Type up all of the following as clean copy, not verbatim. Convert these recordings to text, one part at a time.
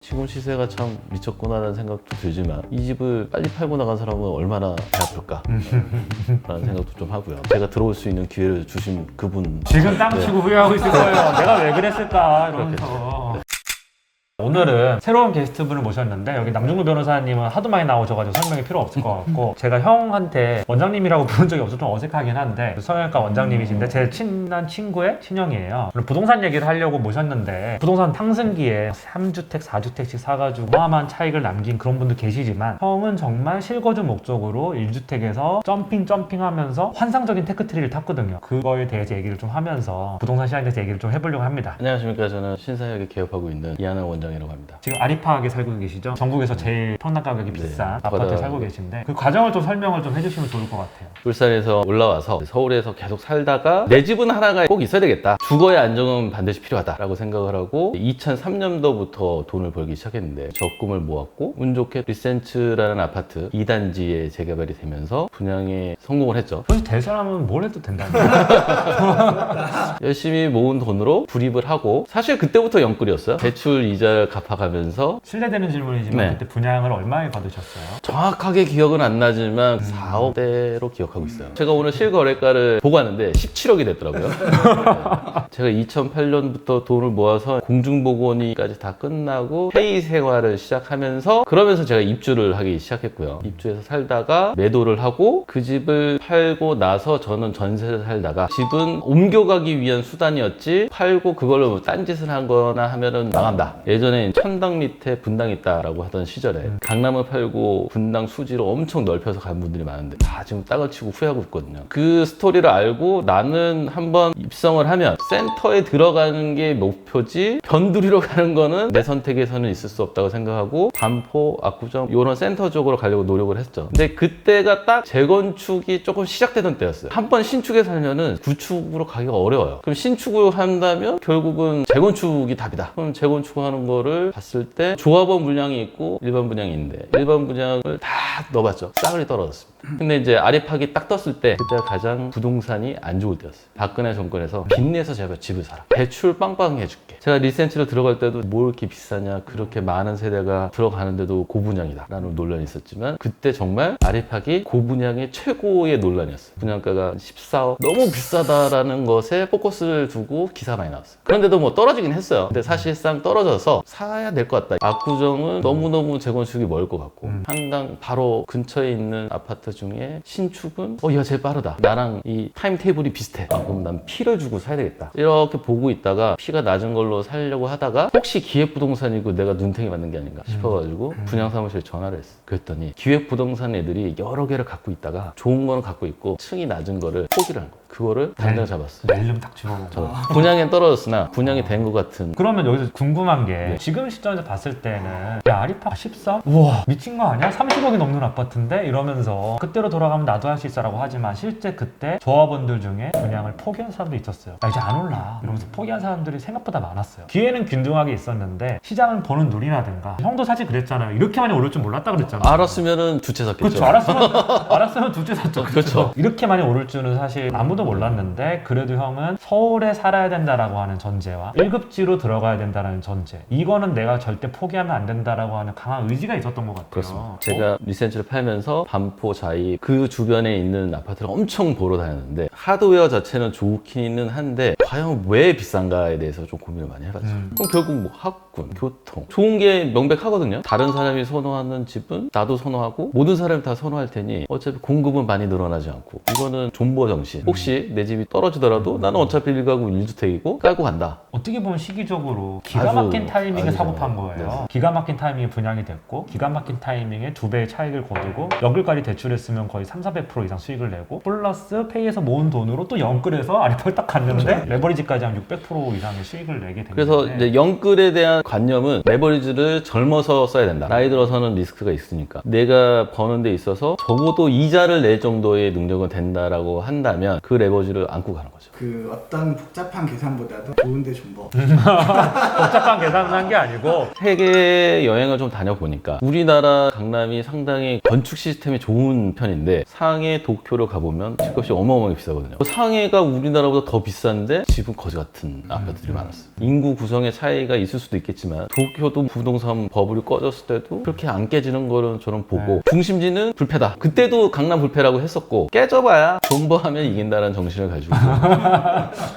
지금 시세가 참 미쳤구나라는 생각도 들지만 이 집을 빨리 팔고 나간 사람은 얼마나 배 아플까 라는 생각도 좀 하고요. 제가 들어올 수 있는 기회를 주신 그분 지금 땅 치고 후회하고 있을 거예요. 내가 왜 그랬을까 이러면서. 오늘은 새로운 게스트분을 모셨는데 여기 남중구 변호사님은 하도 많이 나오셔가지고 설명이 필요 없을 것 같고 제가 형한테 원장님이라고 부른 적이 없어서 좀 어색하긴 한데 성형외과 원장님이신데 제 친한 친구의 친형이에요. 부동산 얘기를 하려고 모셨는데 부동산 탕승기에 3주택, 4주택씩 사가지고 어마어마한 차익을 남긴 그런 분도 계시지만 형은 정말 실거주 목적으로 1주택에서 점핑하면서 환상적인 테크트리를 탔거든요. 그거에 대해서 얘기를 좀 하면서 부동산 시장에 대해서 얘기를 좀 해보려고 합니다. 안녕하십니까. 저는 신사역에 개업하고 있는 이하나 원장이라고 합니다. 지금 아리파하게 살고 계시죠? 전국에서 제일 평당 가격이 비싼 아파트에 살고 계신데 그 과정을 좀 설명을 좀 해주시면 좋을 것 같아요. 울산에서 올라와서 서울에서 계속 살다가 내 집은 하나가 꼭 있어야 되겠다. 주거의 안정은 반드시 필요하다라고 생각을 하고 2003년도부터 돈을 벌기 시작했는데 적금을 모았고 운 좋게 리센츠라는 아파트 2단지에 재개발이 되면서 분양에 성공을 했죠. 사실 될 사람은 뭘 해도 된다는 열심히 모은 돈으로 불입을 하고 사실 그때부터 영끌이었어요. 대출 이자를 갚아가면서 실례되는 질문이지만 네. 그때 분양을 얼마에 받으셨어요? 정확하게 기억은 안 나지만 4억대로 기억하고 있어요. 제가 오늘 실거래가를 보고 왔는데 17억이 됐더라고요. 네. 제가 2008년부터 돈을 모아서 공중보건위까지 다 끝나고 회의 생활을 시작하면서 그러면서 제가 입주를 하기 시작했고요. 입주해서 살다가 매도를 하고 그 집을 팔고 나서 저는 전세를 살다가 집은 옮겨가기 위한 수단이었지 팔고 그걸로 뭐 딴짓을 한 거나 하면은 망한다. 예전에 천당 밑에 분당 있다라고 하던 시절에 강남을 팔고 분당 수지로 엄청 넓혀서 간 분들이 많은데 다 지금 땅을 치고 후회하고 있거든요. 그 스토리를 알고 나는 한번 입성을 하면 센터에 들어가는 게 목표지 변두리로 가는 거는 내 선택에서는 있을 수 없다고 생각하고 반포, 압구정 이런 센터 쪽으로 가려고 노력을 했죠. 근데 그때가 딱 재건축이 조금 시작되던 때였어요. 한 번 신축에 살면은 구축으로 가기가 어려워요. 그럼 신축을 한다면 결국은 재건축이 답이다. 그럼 재건축 하는 거를 봤을 때 조합원 분양이 있고 일반 분양이 있는데 일반 분양을 다 넣어봤죠. 싸그리 떨어졌습니다. 근데 이제 아리팍이 딱 떴을 때 그때가 가장 부동산이 안 좋을 때였어요. 박근혜 정권에서 빚내서 제발 집을 사라. 대출 빵빵 해줄게. 제가 리센치로 들어갈 때도 뭘 이렇게 비싸냐. 그렇게 많은 세대가 들어가는데도 고분양이다 라는 논란이 있었지만 그때 정말 아리팍이 고분양의 최고의 논란이었어요. 분양가가 14억 너무 비싸다라는 것에 포커스를 두고 기사가 많이 나왔어요. 그런데도 뭐 떨어지긴 했어요. 근데 사실상 떨어져서 사야 될 것 같다. 압구정은 너무너무 재건축이 멀 것 같고 한강 바로 근처에 있는 아파트 중에 신축은 얘가 제일 빠르다. 나랑 이 타임테이블이 비슷해. 그럼 난 P를 주고 사야 되겠다. 이렇게 보고 있다가 P가 낮은 걸로 살려고 하다가 혹시 기획부동산이고 내가 눈탱이 맞는 게 아닌가 싶어가지고 분양사무실에 전화를 했어. 그랬더니 기획부동산 애들이 여러 개를 갖고 있다가 좋은 거는 갖고 있고 층이 낮은 거를 포기를 한 거야. 그거를 당장 잡았어. 낼름 딱 집어보고 분양엔 떨어졌으나 분양이 된 것 같은. 그러면 여기서 궁금한 게 지금 시점에서 봤을 때는 야 아리팍 14? 우와 미친 거 아니야? 30억이 넘는 아파트인데? 이러면서 그때로 돌아가면 나도 할 수 있어라고 하지만 실제 그때 조합원들 중에 분양을 포기한 사람도 있었어요. 나 이제 안 올라 이러면서 포기한 사람들이 생각보다 많았어요. 기회는 균등하게 있었는데 시장은 보는 눈이라든가 형도 사실 그랬잖아요. 이렇게 많이 오를 줄 몰랐다 그랬잖아요. 알았으면은 두 채 샀겠죠. 그렇죠. 알았으면 두 채 샀죠. 그렇죠. 이렇게 많이 오를 줄은 사실 아무도 몰랐는데 그래도 형은 서울에 살아야 된다라고 하는 전제와 1급지로 들어가야 된다는 전제, 이거는 내가 절대 포기하면 안 된다라고 하는 강한 의지가 있었던 것 같아요. 그렇습니다. 제가 리센치를 팔면서 반포, 자이 그 주변에 있는 아파트를 엄청 보러 다녔는데 하드웨어 자체는 좋기는 한데 과연 왜 비싼가에 대해서 좀 고민을 많이 해봤죠. 그럼 결국 뭐 학군, 교통 좋은 게 명백하거든요. 다른 사람이 선호하는 집은 나도 선호하고 모든 사람이 다 선호할 테니 어차피 공급은 많이 늘어나지 않고 이거는 존버 정신. 혹시 내 집이 떨어지더라도 나는 어차피 1가구 1주택이고 깔고 간다. 어떻게 보면 시기적으로 기가 막힌 타이밍에 사고 판 거예요. 네. 기가 막힌 타이밍에 분양이 됐고 기가 막힌 타이밍에 2배의 차익을 거두고 연끌까지 대출했으면 거의 300~400% 이상 수익을 내고 플러스 페이에서 모은 돈으로 또 연끌해서 아리팍을 딱 갔는데 그렇죠. 레버리지까지 한 600% 이상의 수익을 내게 됩니다. 그래서 이제 연끌에 대한 관념은 레버리지를 젊어서 써야 된다. 나이 들어서는 리스크가 있으니까 내가 버는 데 있어서 적어도 이자를 낼 정도의 능력은 된다라고 한다면 그 레버리지를 안고 가는 거죠. 그 어떤 복잡한 계산보다도 좋은데 존버. 복잡한 계산을 한 게 아니고 세계 여행을 좀 다녀보니까 우리나라 강남이 상당히 건축 시스템이 좋은 편인데 상해, 도쿄를 가보면 집값이 어마어마하게 비싸거든요. 상해가 우리나라보다 더 비싼데 집은 거지 같은 아파트들이 많았어요. 인구 구성의 차이가 있을 수도 있겠지만 있지만 도쿄도 부동산 버블이 꺼졌을 때도 그렇게 안 깨지는 거는 저는 보고 중심지는 불패다. 그때도 강남 불패라고 했었고 깨져봐야 존버하면 이긴다는 정신을 가지고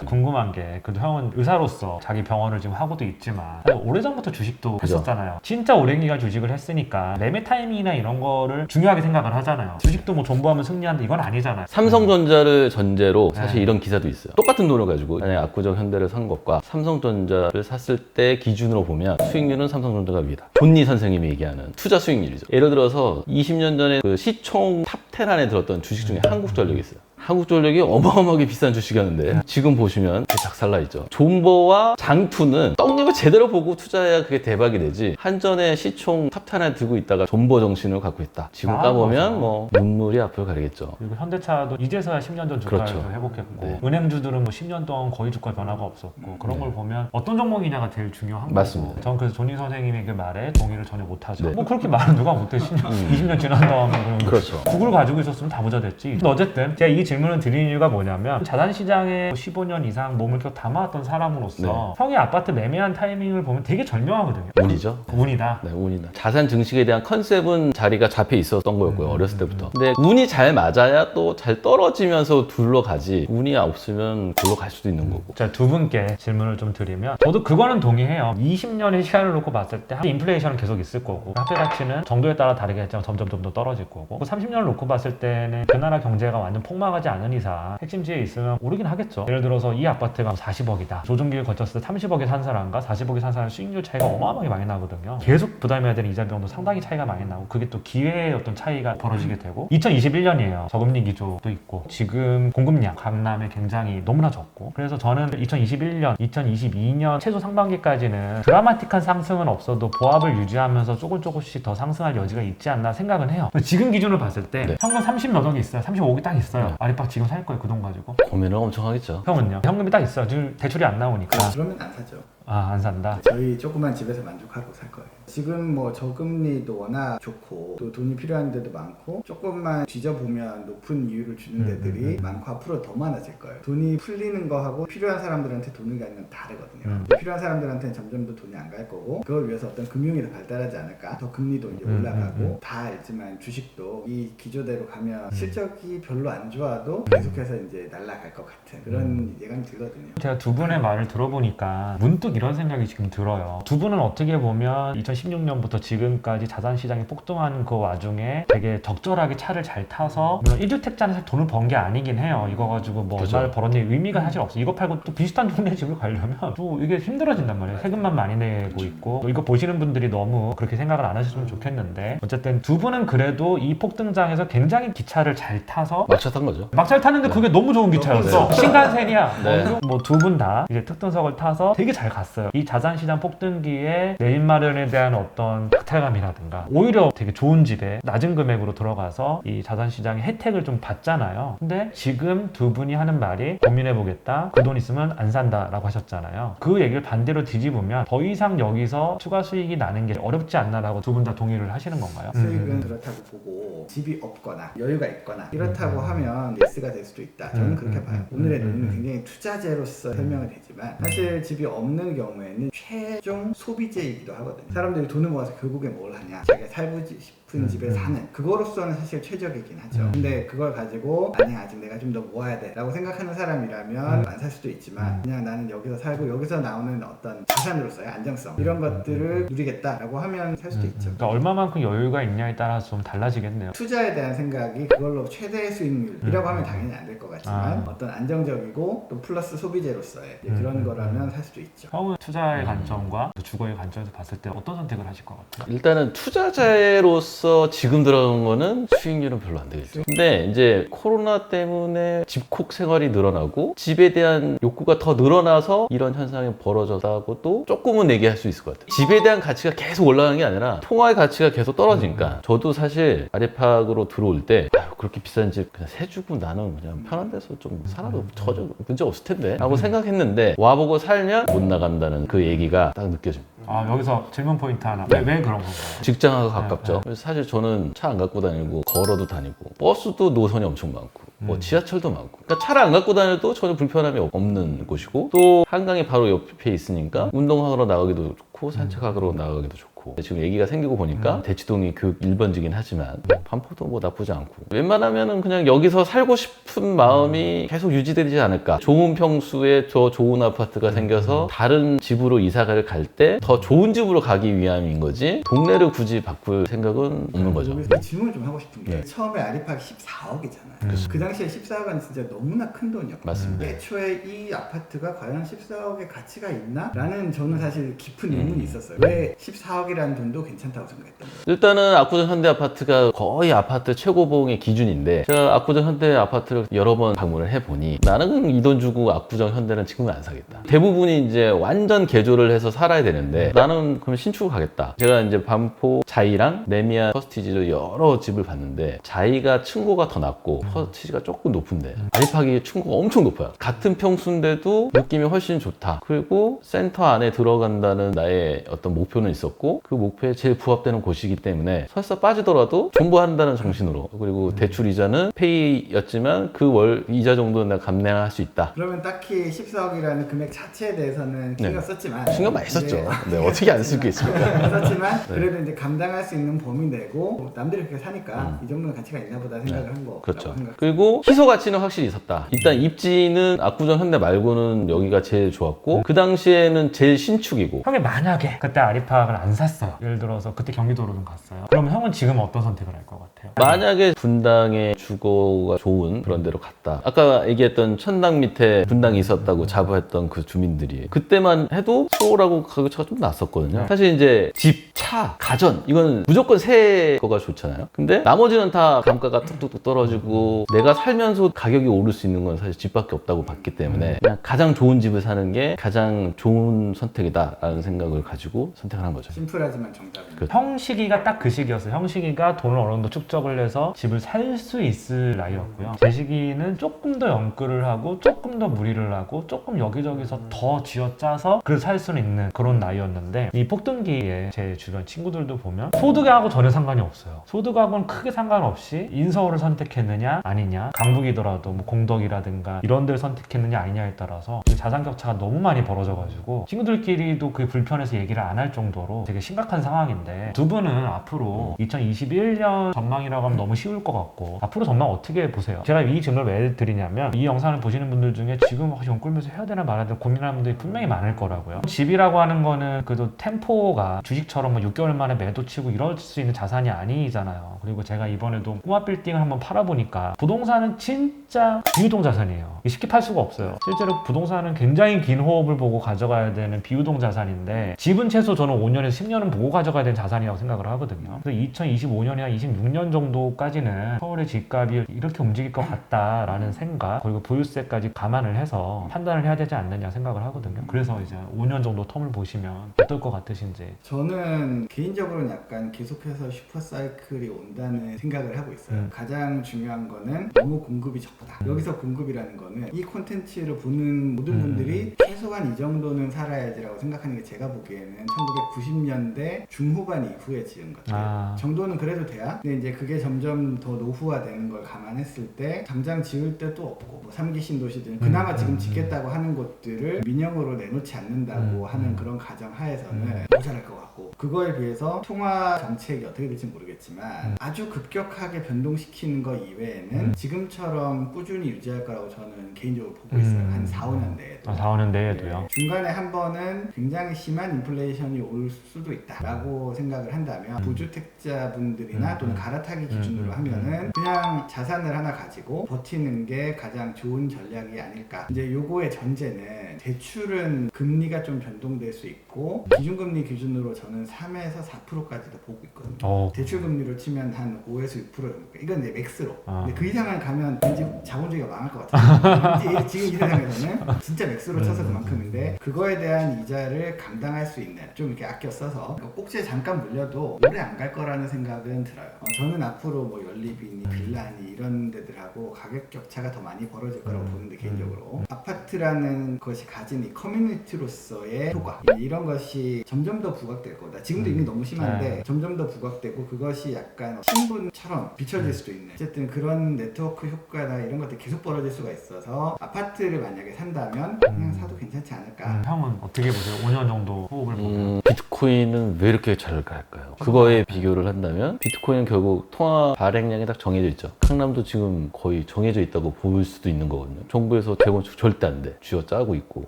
궁금한 게 그래도 형은 의사로서 자기 병원을 지금 하고도 있지만 사실 오래전부터 주식도 그죠. 했었잖아요. 진짜 오랜 기간 주식을 했으니까 매매 타이밍이나 이런 거를 중요하게 생각을 하잖아요. 주식도 뭐 존버하면 승리한다 이건 아니잖아요. 삼성전자를 전제로 사실 네. 이런 기사도 있어요. 똑같은 돈을 가지고 만약에 압구정 현대를 산 것과 삼성전자를 샀을 때 기준으로 보면 수익률은 삼성전자가 위다. 존니 선생님이 얘기하는 투자 수익률이죠. 예를 들어서 20년 전에 그 시총 탑10 안에 들었던 주식 중에 한국전력이 있어요. 한국전력이 어마어마하게 비싼 주식이었는데 지금 보시면 작살나 있죠. 존버와 장투는 떡잎을 제대로 보고 투자해야 그게 대박이 되지. 한전의 시총 탑10 안에 들고 있다가 존버 정신을 갖고 있다. 지금 아, 까보면 맞아. 뭐 눈물이 앞을 가리겠죠. 그리고 현대차도 이제서야 10년 전 주가를 그렇죠. 좀 회복했고 네. 은행주들은 뭐 10년 동안 거의 주가 변화가 없었고 그런 걸 보면 어떤 종목이냐가 제일 중요한 맞습니다. 거고 저는 그래서 존니 선생님의 그 말에 동의를 전혀 못하죠. 네. 뭐 그렇게 말은 누가 못해 20년 지난 다음에 그럼 그렇죠. 구글 가지고 있었으면 다 부자 됐지. 근데 어쨌든 제가 이 질문을 드린 이유가 뭐냐면 자산시장에 15년 이상 몸을 껴 담아왔던 사람으로서 형이 아파트 매매한 타이밍을 보면 되게 절묘하거든요. 운이죠. 운이다. 네, 운이다. 자산 증식에 대한 컨셉은 자리가 잡혀 있었던 거였고요. 어렸을 때부터. 근데 운이 잘 맞아야 또 잘 떨어지면서 둘러가지. 운이 없으면 굴러갈 수도 있는 거고. 자, 두 분께 질문을 좀 드리면 저도 그거는 동의해요. 20년의 시간을 놓고 봤을 때 인플레이션은 계속 있을 거고 화폐 가치는 정도에 따라 다르겠지만 점점 더 떨어질 거고 30년을 놓고 봤을 때는 그 나라 경제가 완전 폭망하지 않은 이상 핵심지에 있으면 오르긴 하겠죠. 예를 들어서 이 아파트가 40억이다. 조정기를 거쳤을 때 30억에 산 사람과 40억에 산 사람 수익률 차이가 어마어마하게 많이 나거든요. 계속 부담해야 되는 이자 비용도 상당히 차이가 많이 나고 그게 또 기회의 어떤 차이가 벌어지게 되고 2021년이에요. 저금리 기조도 있고 지금 공급량 강남에 굉장히 너무나 적고 그래서 저는 2021년, 2022년 최소 상반기까지는 드라마틱한 상승은 없어도 보합을 유지하면서 조금씩 더 상승할 여지가 있지 않나 생각은 해요. 지금 기준으로 봤을 때 네. 현금 30몇 억이 있어요. 35억이 딱 있어요. 아리박 지금 살 거예요. 그 돈 가지고. 고민을 엄청 하겠죠. 형은요? 현금이 딱 있어요. 지금 대출이 안 나오니까. 그러면 안 사죠. 아, 안 산다. 저희 조그만 집에서 만족하고 살 거예요. 지금 뭐 저금리도 워낙 좋고 또 돈이 필요한 데도 많고 조금만 뒤져보면 높은 이율을 주는 데들이 많고 앞으로 더 많아질 거예요. 돈이 풀리는 거하고 필요한 사람들한테 돈을 가는 건 다르거든요. 필요한 사람들한테는 점점 더 돈이 안 갈 거고 그걸 위해서 어떤 금융이 더 발달하지 않을까. 더 금리도 이제 올라가고 다 알지만 주식도 이 기조대로 가면 실적이 별로 안 좋아도 계속해서 이제 날아갈 것 같은 그런 예감이 들거든요. 제가 두 분의 말을 들어보니까 문득 이런 생각이 지금 들어요. 두 분은 어떻게 보면 2016년부터 지금까지 자산시장이 폭등하는 그 와중에 되게 적절하게 차를 잘 타서 물론 1주택자는 돈을 번 게 아니긴 해요. 이거 가지고 뭐 그렇죠. 얼마를 벌었니 의미가 사실 없어. 이거 팔고 또 비슷한 동네 집을 가려면 또 이게 힘들어진단 말이에요. 세금만 많이 내고 있고 또 이거 보시는 분들이 너무 그렇게 생각을 안 하셨으면 좋겠는데 어쨌든 두 분은 그래도 이 폭등장에서 굉장히 기차를 잘 타서 막차 탄 거죠. 막 잘 탔는데 그게 너무 좋은 기차였어. 신간센이야. 네. 뭐 두 분 다 이제 특등석을 타서 되게 잘 갔어요. 이 자산시장 폭등기에 내일 마련에 대한 어떤 박탈감이라든가 오히려 되게 좋은 집에 낮은 금액으로 들어가서 이 자산시장의 혜택을 좀 받잖아요. 근데 지금 두 분이 하는 말이 고민해보겠다. 그 돈 있으면 안 산다라고 하셨잖아요. 그 얘기를 반대로 뒤집으면 더 이상 여기서 추가 수익이 나는 게 어렵지 않나라고 두 분 다 동의를 하시는 건가요? 수익은 그렇다고 보고 집이 없거나 여유가 있거나 이렇다고 하면 예스가 될 수도 있다. 저는 그렇게 봐요. 오늘의 논의는 굉장히 투자재로서 설명이 되지만 사실 집이 없는 경우에는 최종 소비재이기도 하거든요. 사람들이 돈을 모아서 결국에 뭘 하냐 자기가 살고 싶은 집에 사는 그거로서는 사실 최적이긴 하죠. 근데 그걸 가지고 아니 아직 내가 좀 더 모아야 돼 라고 생각하는 사람이라면 안 살 수도 있지만 그냥 나는 여기서 살고 여기서 나오는 어떤 자산으로서의 안정성 이런 것들을 누리겠다라고 하면 살 수도 있죠. 그러니까 얼마만큼 여유가 있냐에 따라서 좀 달라지겠네요. 투자에 대한 생각이 그걸로 최대 수익률이라고 하면 당연히 안 될 것 같지만 어떤 안정적이고 또 플러스 소비재로서의 그런 거라면 살 수도 있죠. 형은 투자의 관점과 주거의 관점에서 봤을 때 어떤 선택을 하실 것 같아요? 일단은 투자자로서 지금 들어간 거는 수익률은 별로 안 되겠죠. 근데 이제 코로나 때문에 집콕 생활이 늘어나고 집에 대한 욕구가 더 늘어나서 이런 현상이 벌어졌다고도 조금은 얘기할 수 있을 것 같아요. 집에 대한 가치가 계속 올라가는 게 아니라 통화의 가치가 계속 떨어지니까 저도 사실 아래팍으로 들어올 때 아유, 그렇게 비싼 집 그냥 세주고 나는 그냥 편한 데서 좀 살아도 전혀 문제 없을 텐데 라고 생각했는데 와보고 살면 못 나간다는 그 얘기가 딱 느껴집니다. 아, 여기서 질문 포인트 하나. 왜 그런 건가요? 직장하고 가깝죠. 그래서 사실 저는 차 안 갖고 다니고 걸어도 다니고 버스도 노선이 엄청 많고 뭐 지하철도 많고 그러니까 차를 안 갖고 다녀도 전혀 불편함이 없는 곳이고 또 한강이 바로 옆에 있으니까 운동하러 나가기도 좋고 산책하러 나가기도 좋고 지금 얘기가 생기고 보니까 대치동이 교육 1번지긴 하지만 반포도 뭐 나쁘지 않고 웬만하면은 그냥 여기서 살고 싶은 마음이 계속 유지되지 않을까. 좋은 평수에 더 좋은 아파트가 생겨서 다른 집으로 이사를 갈 때 더 좋은 집으로 가기 위함인 거지 동네를 굳이 바꿀 생각은 없는 거죠. 여기서 질문을 좀 하고 싶은 게 네. 처음에 아리팍이 14억이잖아요. 그 당시에 14억은 진짜 너무나 큰 돈이었고 맞습니다. 애초에 이 아파트가 과연 14억의 가치가 있나? 라는 저는 사실 깊은 의문이 있었어요. 왜 14억이라는 돈도 괜찮다고 생각했던 거예요. 일단은 압구정 현대 아파트가 거의 아파트 최고봉의 기준인데 제가 압구정 현대 아파트를 여러 번 방문을 해보니 나는 이 돈 주고 압구정 현대는 지금은 안 사겠다. 대부분이 이제 완전 개조를 해서 살아야 되는데 나는 그럼 신축을 가겠다. 제가 이제 반포 자이랑 레미안 퍼스티지를 여러 집을 봤는데 자이가 층고가 더 낮고 퍼스티지가 조금 높은데 아리팍이 층고가 엄청 높아요. 같은 평수인데도 느낌이 훨씬 좋다. 그리고 센터 안에 들어간다는 나의 어떤 목표는 있었고 그 목표에 제일 부합되는 곳이기 때문에 설사 빠지더라도 존버한다는 정신으로 그리고 대출 이자는 페이였지만 그 월 이자 정도는 내가 감내할 수 있다. 그러면 딱히 14억이라는 금액 자체에 대해서는 신경 썼지만 신경 많이 썼죠. 네, 어떻게 안 쓸 게 있습니까? 썼지만 그래도 이제 감당할 수 있는 범위 내고 남들이 그렇게 사니까 이 정도는 가치가 있나 보다 생각을 한 거. 그렇죠. 그리고 희소 가치는 확실히 있었다. 일단 입지는 압구정 현대 말고는 여기가 제일 좋았고 그 당시에는 제일 신축이고 형이 만약에 그때 아리팍을 안 샀어요. 예를 들어서 그때 경기도로 좀 갔어요. 그러면 형은 지금 어떤 선택을 할 것 같아요? 만약에 분당에 주거가 좋은 그런 데로 갔다. 아까 얘기했던 천당 밑에 분당이 있었다고 자부했던 그 주민들이 그때만 해도 서울하고 가격차가 좀 났었거든요. 사실 이제 집, 차, 가전 이건 무조건 새 거가 좋잖아요. 근데 나머지는 다 감가가 뚝뚝뚝 떨어지고 내가 살면서 가격이 오를 수 있는 건 사실 집밖에 없다고 봤기 때문에 그냥 가장 좋은 집을 사는 게 가장 좋은 선택이다라는 생각을 가지고 선택을 한 거죠. 심플하지만 정답입니다. 형 시기가 딱 그 시기였어요. 형 시기가 돈을 어느 정도 축적을 해서 집을 살 수 있을 나이였고요. 제 시기는 조금 더 연끌을 하고 조금 더 무리를 하고 조금 여기저기서 더 쥐어짜서 그걸 살 수는 있는 그런 나이였는데 이 폭등기에 제 주변 친구들도 보면 소득하고 전혀 상관이 없어요. 소득하고는 크게 상관없이 인서울을 선택했느냐 아니냐 강북이더라도 뭐 공덕이라든가 이런 데를 선택했느냐 아니냐에 따라서 자산 격차가 너무 많이 벌어져가지고 친구들끼리도 그게 불편해서 얘기를 안 할 정도로 되게 심각한 상황인데 두 분은 앞으로 2021년 전망이라고 하면 너무 쉬울 것 같고 앞으로 전망 어떻게 보세요? 제가 이 질문을 왜 드리냐면 이 영상을 보시는 분들 중에 지금 연 끌면서 해야 되나 말아야 되나 고민하는 분들이 분명히 많을 거라고요. 집이라고 하는 거는 그래도 템포가 주식처럼 뭐 6개월 만에 매도 치고 이럴 수 있는 자산이 아니잖아요. 그리고 제가 이번에도 꼬마 빌딩을 한번 팔아보니까 부동산은 진짜 비유동 자산이에요. 쉽게 팔 수가 없어요. 실제로 부동산은 굉장히 긴 호흡을 보고 가져가야 되는 비유동 자산인데 집은 최소 저는 5년에서 10년은 보고 가져가야 되는 자산이라고 생각을 하거든요. 그래서 2025년이나 26년 정도까지는 서울의 집값이 이렇게 움직일 것 같다라는 생각 그리고 보유세까지 감안을 해서 판단을 해야 되지 않느냐 생각을 하거든요. 그래서 이제 5년 정도 텀을 보시면 어떨 것 같으신지. 저는 개인적으로는 약간 계속해서 슈퍼사이클이 온다는 생각을 하고 있어요. 가장 중요한 거는 너무 공급이 적다. 여기서 공급이라는 거는 이 콘텐츠를 보는 모든 분들이 최소한 이 정도는 살아야지라고 생각하는 게 제가 보기에는 1990년대 중후반 이후에 지은 것 같아요. 정도는 그래도 돼야. 근데 이제 그게 점점 더 노후화되는 걸 감안했을 때 당장 지을 때도 없고 뭐 3기 신도시들 그나마 지금 짓겠다고 하는 곳들을 민영으로 내놓지 않는다고 하는 그런 가정 하에서는 모자랄 것 같고 그거에 비해서 통화 정책이 어떻게 될지 모르겠지만 아주 급격하게 변동시키는 거 이외에는 지금처럼 꾸준히 유지할 거라고 저는 개인적으로 보고 있어요. 한 4, 5년 내에도. 4, 5년 내에도요. 네. 중간에 한 번은 굉장히 심한 인플레이션이 올 수도 있다라고 생각을 한다면 부주택자분들이나 또는 갈아타기 기준으로 하면은 그냥 자산을 하나 가지고 버티는 게 가장 좋은 전략이 아닐까. 이제 요거의 전제는 대출은 금리가 좀 변동될 수 있고 기준금리 기준으로 저는 3에서 4%까지도 보고 있거든요. 대출금리로 치면 한 5에서 6% 정도. 이건 이제 맥스로. 근데 그 이상을 가면 왠지 자본주의가 망할 것 같아요. 지금 이 세상에서는 진짜 맥스로 쳐서 그만큼인데 그거에 대한 이자를 감당할 수 있는 좀 이렇게 아껴 써서 꼭지에 잠깐 물려도 오래 안 갈 거라는 생각은 들어요. 저는 앞으로 뭐 연립이니 빌라니 이런 데들하고 가격 격차가 더 많이 벌어질 거라고 보는데 개인적으로 아파트라는 것이 가진 이 커뮤니티로서의 효과 이런 것이 점점 더 부각될 거다. 지금도 이미 너무 심한데 점점 더 부각되고 그것이 약간 신분처럼 비춰질 수도 있는 어쨌든 그런 네트워크 효과나 이런 것들이 계속 벌어질 수가 있어서 아파트를 만약에 산다면 그냥 사도 괜찮지 않을까. 형은 어떻게 보세요? 5년 정도 호흡을 보면. 비트코인은 왜 이렇게 잘 갈까요? 그거에 비교를 한다면 비트코인은 결국 통화 발행량이 딱 정해져 있죠. 강남도 지금 거의 정해져 있다고 볼 수도 있는 거거든요. 정부에서 재건축 절대 안 돼. 쥐어짜고 있고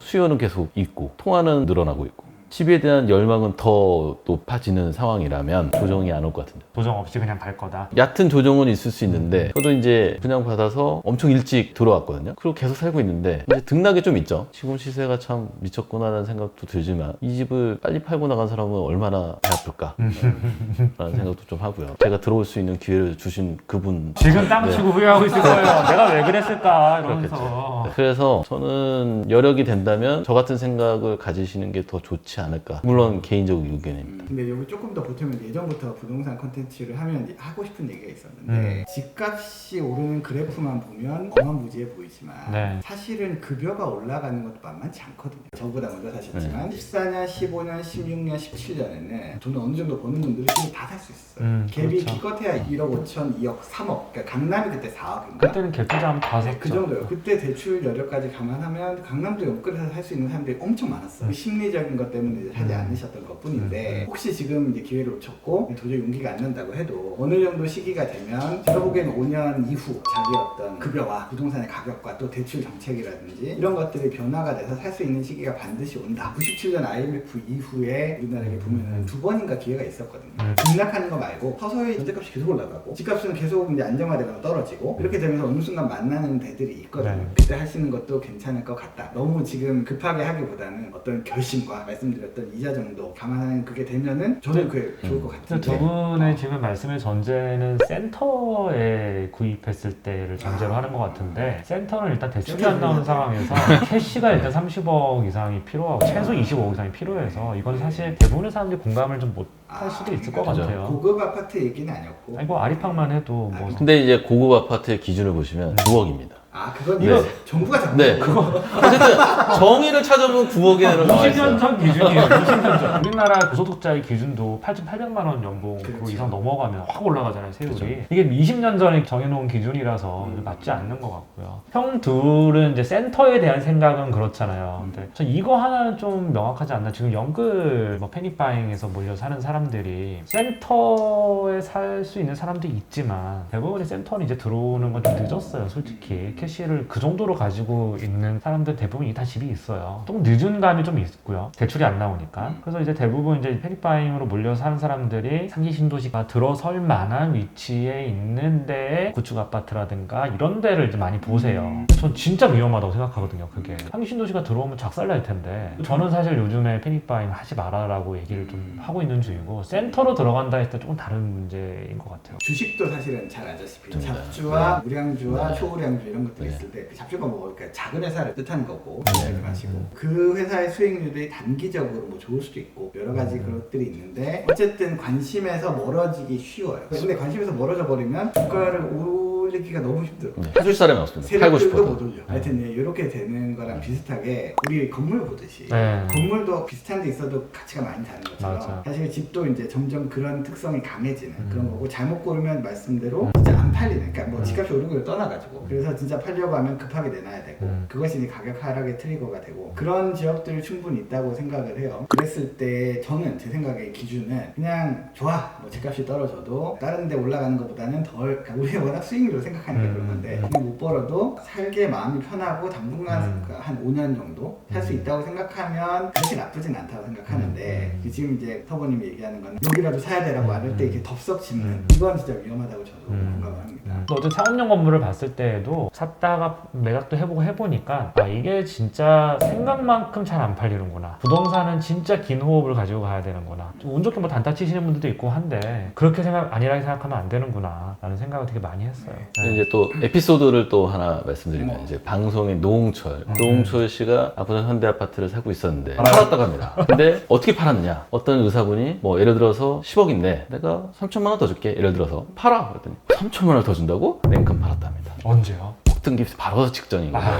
수요는 계속 있고 통화는 늘어나고 있고 집에 대한 열망은 더 높아지는 상황이라면 조정이 안 올 것 같은데. 조정 없이 그냥 갈 거다. 얕은 조정은 있을 수 있는데 저도 이제 분양받아서 엄청 일찍 들어왔거든요. 그리고 계속 살고 있는데 이제 등락이 좀 있죠. 지금 시세가 참 미쳤구나라는 생각도 들지만 이 집을 빨리 팔고 나간 사람은 얼마나 배 아플까 라는 생각도 좀 하고요. 제가 들어올 수 있는 기회를 주신 그분 지금 땅 치고 후회하고 있을 거예요. 내가 왜 그랬을까 이러면서. 그래서 저는 여력이 된다면 저 같은 생각을 가지시는 게 더 좋지 않을까. 물론 개인적 의견입니다. 근데 여기 조금 더 보태면 예전부터 부동산 콘텐츠를 하면 하고 싶은 얘기가 있었는데 집값이 오르는 그래프만 보면 어마무지해 보이지만 네. 사실은 급여가 올라가는 것도 만만치 않거든요. 저보다 먼저 사셨지만 14년, 15년, 16년, 17년에는 돈을 어느 정도 버는 분들이 지금 다 살 수 있어요. 갭이 그렇죠. 기껏해야 1억 5천, 2억, 3억. 그러니까 강남이 그때 4억인가? 그때는 갭투자하면 다 샀죠. 그 정도요. 그때 대출 여력까지 감안하면 강남도 옆구리에서 살 수 있는 사람들이 엄청 많았어요. 그 심리적인 것 때문에 이제 하지 않으셨던 것 뿐인데 혹시 지금 이제 기회를 놓쳤고 도저히 용기가 안 난다고 해도 어느 정도 시기가 되면 제가 보기에는 5년 이후 자기 어떤 급여와 부동산의 가격과 또 대출 정책이라든지 이런 것들이 변화가 돼서 살 수 있는 시기가 반드시 온다. 97년 IMF 이후에 우리나라에 보면은 2번인가 기회가 있었거든요. 등락하는 거 말고 서서히 전세값이 계속 올라가고 집값은 계속 이제 안정화되거나 떨어지고 이렇게 되면서 어느 순간 만나는 데들이 있거든요. 네. 그때 할 수 있는 것도 괜찮을 것 같다. 너무 지금 급하게 하기보다는 어떤 결심과 말씀드렸던 이자 정도 감안하는 그게 되면은 저는 그게 좋을 것 같은데. 두 분의 지금 말씀의 전제는 센터에 구입했을 때를 전제로 하는 것 같은데 센터는 일단 대출이 안 나오는 상황에서 캐시가 일단 30억 이상이 필요하고 최소 25억 이상이 필요해서 이건 사실 대부분의 사람들이 공감을 좀 못할 수도 있을 것 그죠. 같아요. 고급 아파트 얘기는 아니었고. 아니 뭐 아리팡만 해도 뭐 근데 이제 고급 아파트의 기준을 보시면 9억입니다. 아 그건 네. 이거 정부가 잡는 네, 거고. 어쨌든 정의를 찾아보면 9억에는 나와 20년 있어요. 전 기준이에요. 20년 전. 우리나라 고소득자의 기준도 8,800만 원 연봉 그 그렇죠. 이상 넘어가면 확 올라가잖아요, 세율이. 그렇죠. 이게 20년 전에 정해놓은 기준이라서 맞지 않는 것 같고요. 형 둘은 이제 센터에 대한 생각은 그렇잖아요. 근데 저 이거 하나는 좀 명확하지 않나. 지금 연끌 뭐 패닉바잉에서 몰려 사는 사람들이 센터에 살 수 있는 사람도 있지만 대부분의 센터는 이제 들어오는 건 좀 늦었어요, 솔직히. 캐시를 그 정도로 가지고 있는 사람들 대부분이 다 집이 있어요. 좀 늦은 감이 좀 있고요. 대출이 안 나오니까. 그래서 이제 대부분 이제 패닉바잉으로 몰려 사는 사람들이 상기 신도시가 들어설 만한 위치에 있는 데에 구축 아파트라든가 이런 데를 이제 많이 보세요. 전 진짜 위험하다고 생각하거든요, 그게. 상기 신도시가 들어오면 작살날 텐데. 저는 사실 요즘에 패닉바잉 하지 말아라고 얘기를 좀 하고 있는 중이고 센터로 들어간다 했을 때 조금 다른 문제인 것 같아요. 주식도 사실은 잘 아시다시피 네. 잡주와 우량주와 네. 초우량주 이런 것들이 네. 있을 때 그 잡주가 뭐 그러니까 작은 회사를 뜻하는 거고 네. 그러지 마시고 그 회사의 수익률이 단기적으로 뭐 좋을 수도 있고 여러 가지 그것들이 있는데 어쨌든 관심에서 멀어지기 쉬워요. 근데 관심에서 멀어져 버리면 주가를 올리기가 너무 힘들어. 해줄 사람이 없습니다. 팔고 세력들도 싶어도. 못 올려. 하여튼 이렇게 되는 거랑 비슷하게 우리 건물 보듯이 네. 건물도 비슷한 데 있어도 가치가 많이 다른 것처럼 맞아. 사실 집도 이제 점점 그런 특성이 강해지는 그런 거고 잘못 고르면 말씀대로 진짜 안 팔리는 그러니까 뭐 집값이 오르는 걸 떠나가지고 그래서 진짜 팔려고 하면 급하게 내놔야 되고 그것이 이제 가격 하락의 트리거가 되고 그런 지역들이 충분히 있다고 생각을 해요. 그랬을 때 저는 제 생각의 기준은 그냥 좋아 뭐 집값이 떨어져도 다른 데 올라가는 것보다는 덜 그러니까 우리가 워낙 수익률로 생각하니까 그런 건데 그냥 못 벌어도 살기에 마음이 편하고 당분간 한 5년 정도 살 수 있다고 생각하면 그렇게 나쁘진 않다고 생각하는데 지금 이제 터보님이 얘기하는 건 여기라도 사야 되라고 안 때 이렇게 덥석 짓는 이건 진짜 위험하다고 저도 공감을 합니다. 어제 창업용 건물을 봤을 때에도 샀다가 매각도 해보고 해보니까 아 이게 진짜 생각만큼 잘 안 팔리는구나. 부동산은 진짜 긴 호흡을 가지고 가야 되는구나. 운 좋게 뭐 단타 치시는 분들도 있고 한데 그렇게 안일하게 생각하면 안 되는구나 라는 생각을 되게 많이 했어요. 이제 또 에피소드를 또 하나 말씀드리면 이제 방송인 노홍철 씨가 아부산 현대 아파트를 사고 있었는데 팔았다고 합니다. 근데 어떻게 팔았느냐? 어떤 의사분이 뭐 예를 들어서 10억인데 내가 3천만 원 더 줄게. 예를 들어서 팔아. 그랬더니 3천만 원 더 준다고? 냉큼 팔았답니다. 언제요? 붙은 깁스 바로 직전인 거예요.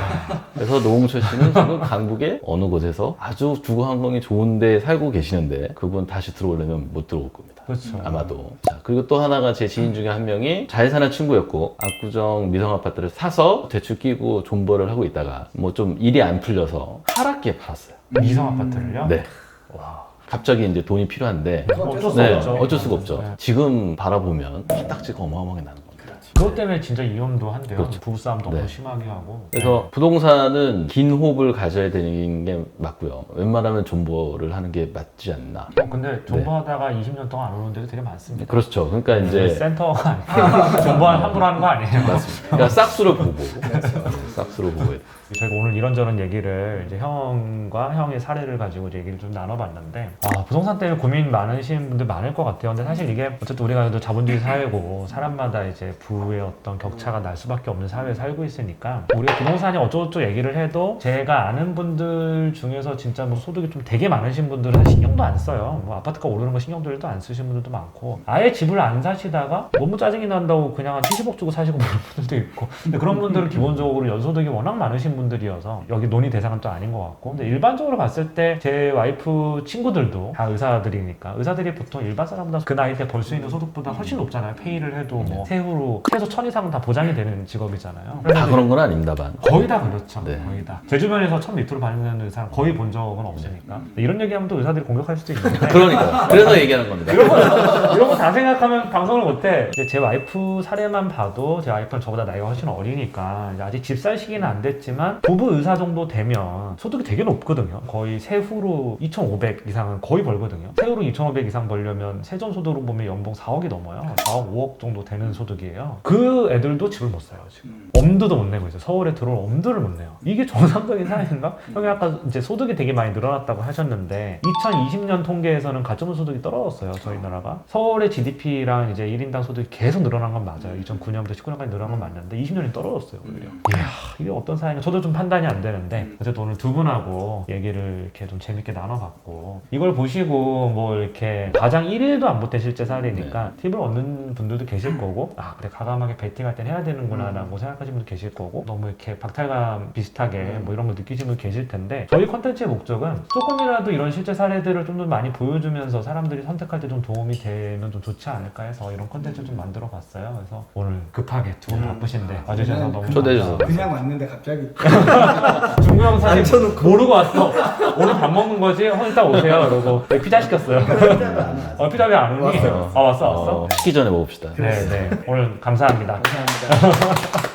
그래서 노홍철 씨는 지금 강북의 어느 곳에서 아주 주거 환경이 좋은데 살고 계시는데 그분 다시 들어오려면 못 들어올 겁니다. 그렇죠. 아마도. 자, 그리고 또 하나가 제 지인 중에 한 명이 잘 사는 친구였고 압구정 미성 아파트를 사서 대출 끼고 존버를 하고 있다가 뭐 좀 일이 안 풀려서 하락기에 팔았어요. 미성 아파트를요? 네. 갑자기 이제 돈이 필요한데 어쩔 수 네, 없죠. 어쩔 수가 없죠. 네. 지금 바라보면 화딱지가 어마어마하게 나는 겁니다. 그것 때문에 진짜 이혼도 한대요. 그렇죠. 부부싸움도 너무 네. 심하게 하고. 그래서 부동산은 긴 호흡을 가져야 되는 게 맞고요. 웬만하면 존버를 하는 게 맞지 않나. 근데 존버하다가 20년 동안 안 오는 데도 되게 많습니다. 그렇죠. 그러니까 이제 센터가 아니고 존버한 함부로 하는 거 아니에요. 맞습니다. 그러니까 싹수를 보고 싹수를 보고 해야 돼. 저희가 오늘 이런저런 얘기를 이제 형과 형의 사례를 가지고 이제 얘기를 좀 나눠봤는데 부동산 때문에 고민 많으신 분들 많을 것 같아요. 근데 사실 이게 어쨌든 우리가 또 자본주의 사회고 사람마다 이제 부의 어떤 격차가 날 수밖에 없는 사회에 살고 있으니까 우리가 부동산이 어쩌고저쩌고 얘기를 해도 제가 아는 분들 중에서 진짜 뭐 소득이 좀 되게 많으신 분들은 신경도 안 써요. 뭐 아파트가 오르는 거 신경들도 안 쓰시는 분들도 많고 아예 집을 안 사시다가 너무 짜증이 난다고 그냥 한 70억 주고 사시고 그런 분들도 있고 근데 그런 분들은 기본적으로 연소득이 워낙 많으신 분들이어서 여기 논의 대상은 또 아닌 것 같고 근데 일반적으로 봤을 때 제 와이프 친구들도 다 의사들이니까 의사들이 보통 일반 사람보다 그 나이 때 벌 수 있는 소득보다 훨씬 높잖아요. 페이를 해도 뭐 세후로 최소 1000 이상은 다 보장이 되는 직업이잖아요. 다 그런 건 아닙니다만. 거의 다 그렇죠. 네. 거의 다. 제 주변에서 1000 밑으로 받는 의사는 거의 본 적은 없으니까. 이런 얘기하면 또 의사들이 공격할 수도 있는데. 그러니까 그래서 얘기하는 겁니다. 이런 거 다 생각하면 방송을 못해. 이제 제 와이프 사례만 봐도 제 와이프는 저보다 나이가 훨씬 어리니까 이제 아직 집 살 시기는 안 됐지만 부부 의사 정도 되면 소득이 되게 높거든요. 거의 세후로 2,500 이상은 거의 벌거든요. 세후로 2,500 이상 벌려면 세전소득으로 보면 연봉 4억이 넘어요. 4억, 5억 정도 되는 소득이에요. 그 애들도 집을 못 사요 지금. 엄두도 못 내고 있어요. 서울에 들어올 엄두를 못 내요. 이게 정상적인 사회인가? 형이 아까 이제 소득이 되게 많이 늘어났다고 하셨는데 2020년 통계에서는 가점수 소득이 떨어졌어요. 저희 나라가. 서울의 GDP랑 이제 1인당 소득이 계속 늘어난 건 맞아요. 2009년부터 19년까지 늘어난 건 맞는데 20년이 떨어졌어요. 오히려. 이야, 이게 어떤 사회인가? 저도 좀 판단이 안 되는데 어쨌든 오늘 두 분하고 얘기를 이렇게 좀 재밌게 나눠봤고 이걸 보시고 뭐 이렇게 가장 1일도 안 보탠 실제 사례니까 팁을 얻는 분들도 계실 거고 아 그래 과감하게 베팅할 땐 해야 되는구나 라고 생각하시는 분도 계실 거고 너무 이렇게 박탈감 비슷하게 뭐 이런 거 느끼시는 분 계실 텐데 저희 컨텐츠의 목적은 조금이라도 이런 실제 사례들을 좀 더 많이 보여주면서 사람들이 선택할 때 좀 도움이 되면 좀 좋지 않을까 해서 이런 컨텐츠를 좀 만들어 봤어요. 그래서 오늘 급하게 두 분 바쁘신데 와주셔서 너무 초대해 주셔서 그냥 왔는데 갑자기 중구형 사실 모르고 왔어. 오늘 밥 먹는 거지? 이따 오세요. 그러고 피자 시켰어요. 피자 왜 안 오니? 왔어요. 왔어. 식기 전에 먹읍시다. 네. 오늘 감사합니다. 감사합니다.